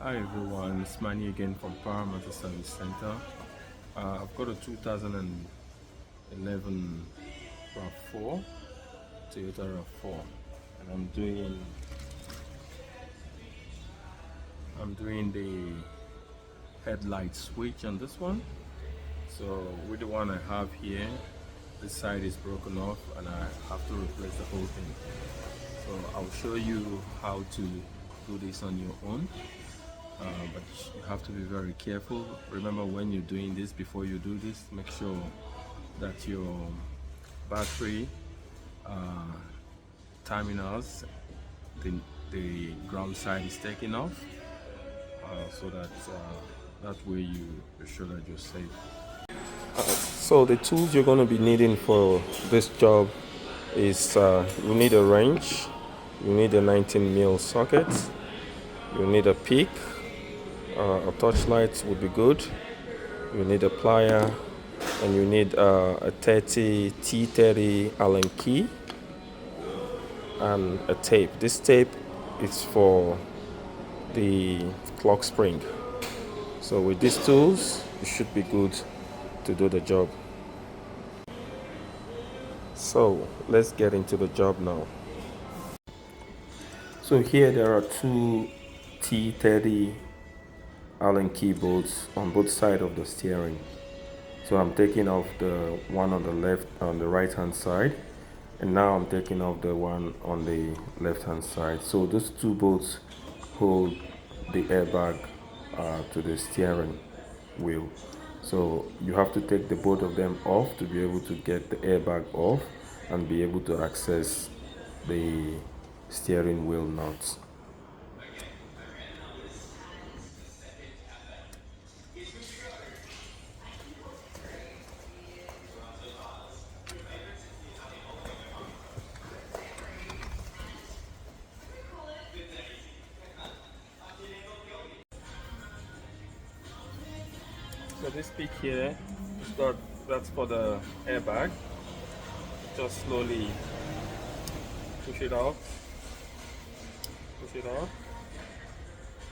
Hi everyone, it's Manny again from Power Motor Service Center. I've got a 2011 Rav4, Toyota Rav4, and I'm doing the headlight switch on this one. So with the one I have here, this side is broken off and I have to replace the whole thing. So I'll show you how to do this on your own. But you have to be very careful. Remember, when you're doing this, before you do this, make sure that your battery uh, terminals, the ground side is taken off, so that that way you're sure that you're safe. So the tools you're going to be needing for this job is you need a wrench, you need a 19 mm socket, you need a pick, a torchlight would be good, you need a plier, and you need a 30 T30 Allen key and a tape. This tape is for the clock spring. So with these tools, you should be good to do the job. So let's get into the job now. So here there are two T30 Allen key bolts on both sides of the steering. So I'm taking off the one on the left, on the right hand side, and now I'm taking off the one on the left hand side. So those two bolts hold the airbag to the steering wheel. So you have to take the both of them off to be able to get the airbag off and be able to access the steering wheel nuts. So this pick here, that's for the airbag. Just slowly push it out,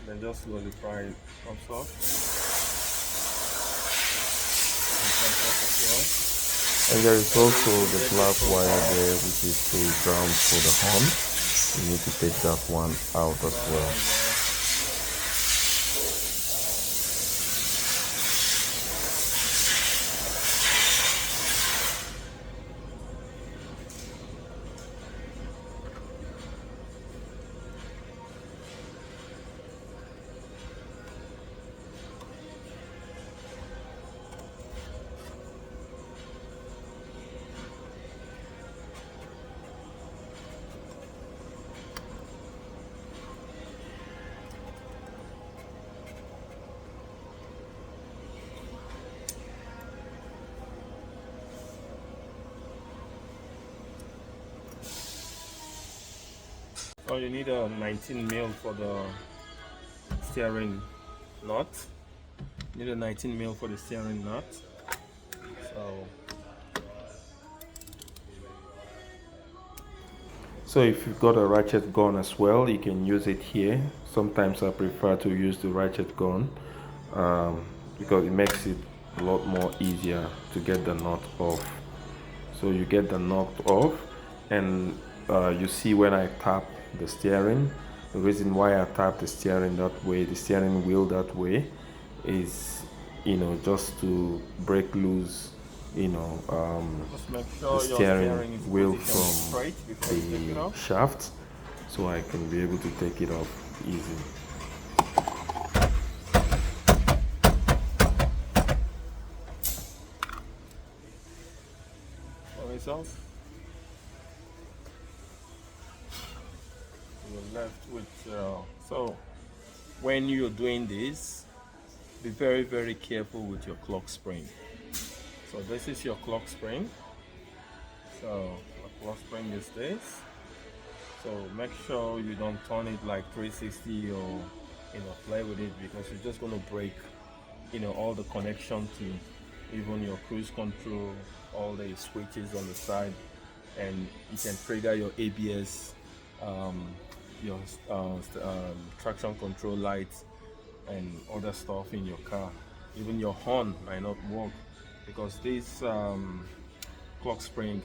and then just slowly pry it off. And there is also the black wire there, which is the ground for the horn. You need to take that one out as well. Oh, you need a 19 mm for the steering nut. You need a 19 mm for the steering nut. So if you've got a ratchet gun as well, you can use it here. Sometimes I prefer to use the ratchet gun because it makes it a lot more easier to get the nut off. So you get the nut off, and you see when I tap the steering, the reason why I tap the steering that way, the steering wheel that way, is just to break loose the steering wheel from the shaft, so I can be able to take it off easy. Off. You're left with so when you're doing this, be very careful with your clock spring. So this is your clock spring. So the clock spring is this. So make sure you don't turn it like 360 or play with it, because you're just going to break all the connection to even your cruise control, all the switches on the side, and you can trigger your ABS, your traction control lights, and other stuff in your car. Even your horn might not work because this clock spring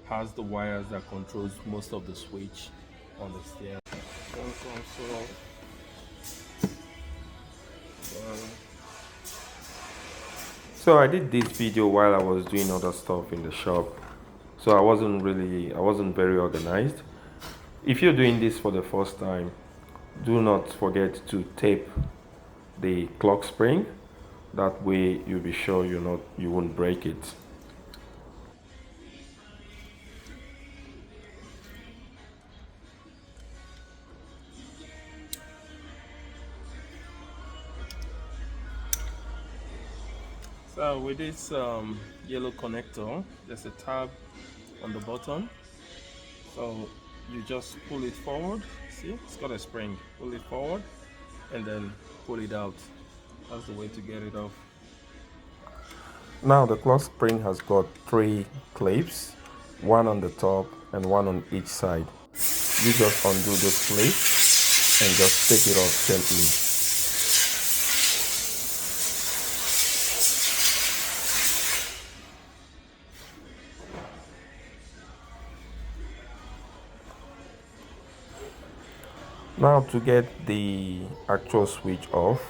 has the wires that controls most of the switch on the steering. So I did this video while I was doing other stuff in the shop, so I wasn't very organized. If you're doing this for the first time, do not forget to tape the clock spring. That way you'll be sure you won't break it. So with this yellow connector, there's a tab on the bottom. So you just pull it forward. See, it's got a spring. Pull it forward and then pull it out. That's the way to get it off. Now the clock spring has got 3 clips, one on the top and one on each side. You just undo this clip and just take it off gently. Now to get the actual switch off,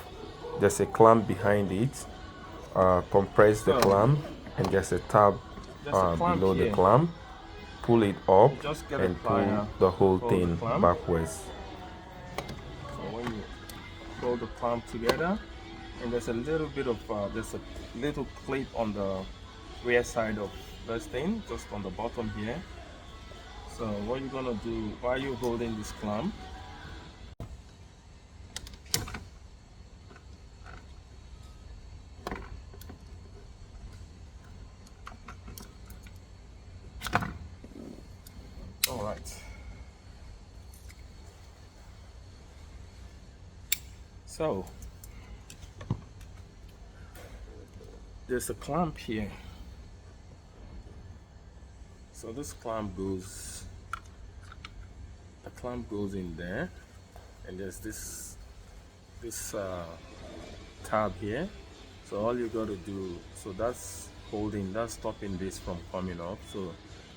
there's a clamp behind it. Compress the clamp and there's a tab below the clamp. Pull it up and pull the whole thing backwards. So when you pull the clamp together, and there's a little bit of there's a little clip on the rear side of this thing, just on the bottom here. So what you're gonna do while you're holding this clamp, all right. So there's a clamp here. So this clamp goes, the clamp goes in there, and there's this tab here. So all you got to do, so that's stopping this from coming up. So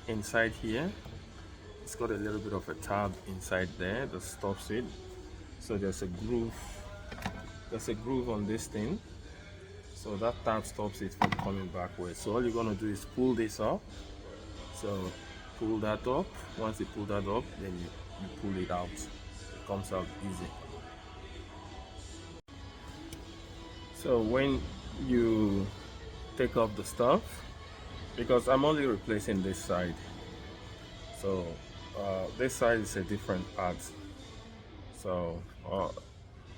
inside here, it's got a little bit of a tab inside there that stops it. So there's a groove on this thing. So that tab stops it from coming backwards. So all you're gonna do is pull this up. So pull that up. Once you pull that up, then you pull it out. It comes out easy. So when you take off the stuff, because I'm only replacing this side, so this side is a different part. So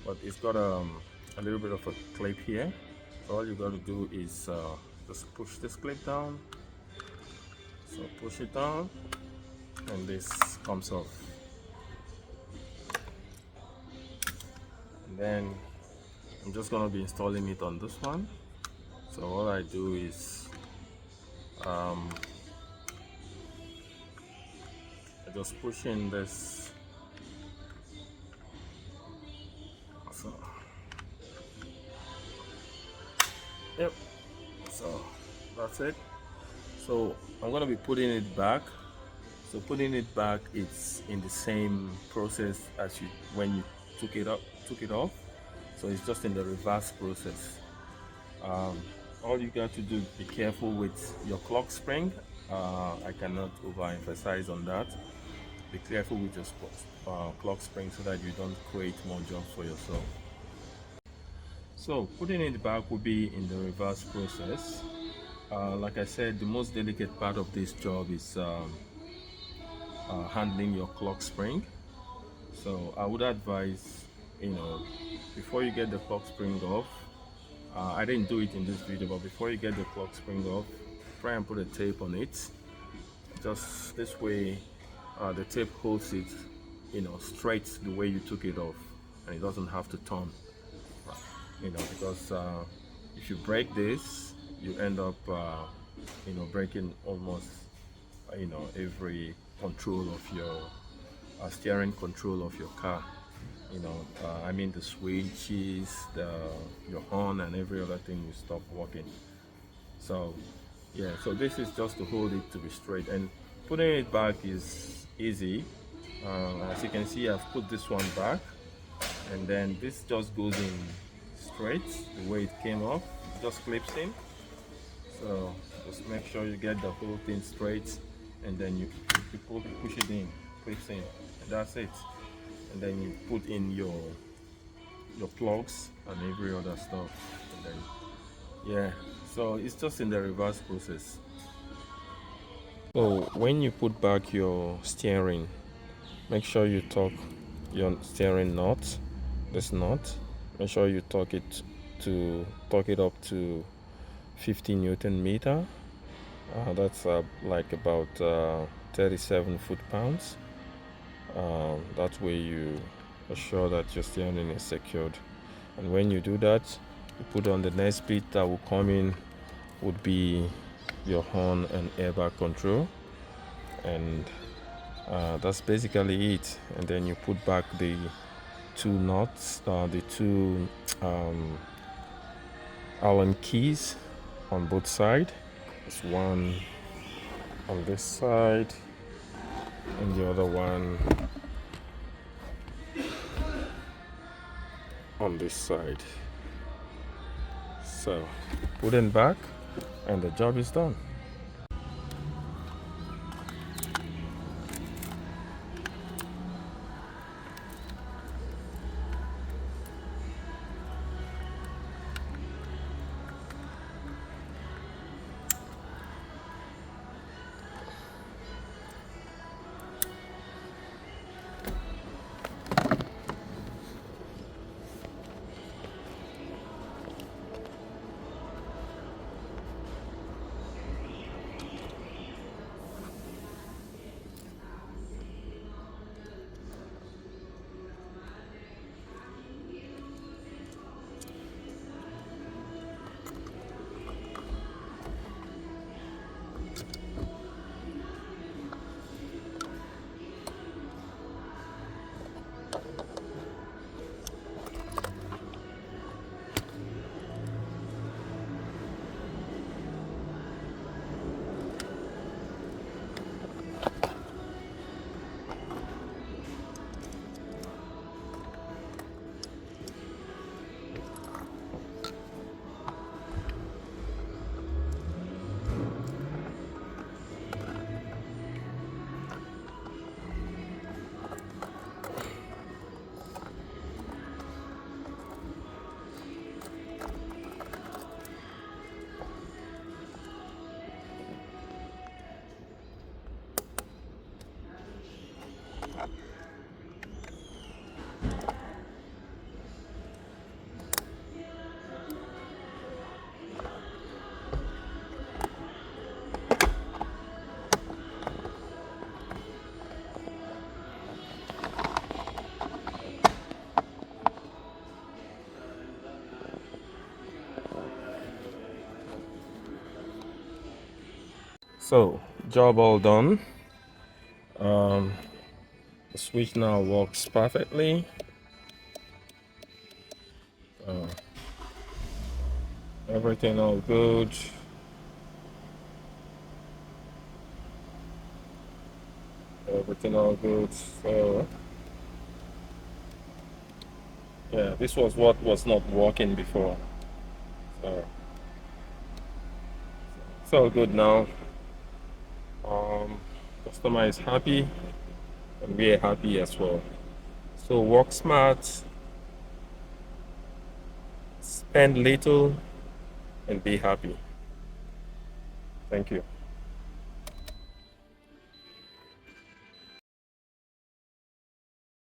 but it's got a little bit of a clip here. So all you got to do is just push this clip down. So push it down and this comes off. And then I'm just going to be installing it on this one. So all I do is I just push in this. So yep, so that's it. So I'm going to be putting it back. So putting it back, it's in the same process as when you took it off. So it's just in the reverse process. All you got to do, be careful with your clock spring. I cannot overemphasize on that. Be careful with your clock spring so that you don't create more jobs for yourself. So putting it back will be in the reverse process. Like I said, the most delicate part of this job is handling your clock spring. So I would advise, before you get the clock spring off, I didn't do it in this video, but before you get the clock spring off, try and put a tape on it. Just this way, the tape holds it, straight the way you took it off, and it doesn't have to turn. Because if you break this, you end up, breaking almost, every control of your steering control of your car. I mean the switches, your horn and every other thing will stop working. So yeah, so this is just to hold it to be straight, and putting it back is easy. As you can see, I've put this one back, and then this just goes in straight the way it came off. It just clips in. So just make sure you get the whole thing straight, and then push it in, clips in, and that's it. And then you put in your plugs and every other stuff, and then yeah. So it's just in the reverse process. So when you put back your steering, make sure you torque your steering knot, this knot. Make sure you torque it up to 50 Newton meter. That's like about 37 foot-pounds. That way you are sure that your steering is secured. And when you do that, you put on the next bit that will come in would be your horn and airbag control, and that's basically it. And then you put back the two knots, the two Allen keys on both sides. There's one on this side and the other one on this side. So put it back and the job is done. So job all done. The switch now works perfectly. Uh, Everything all good. Everything all good. So yeah, this was what was not working before. So it's all good now. Customer is happy and we are happy as well. So work smart, spend little, and be happy. Thank you.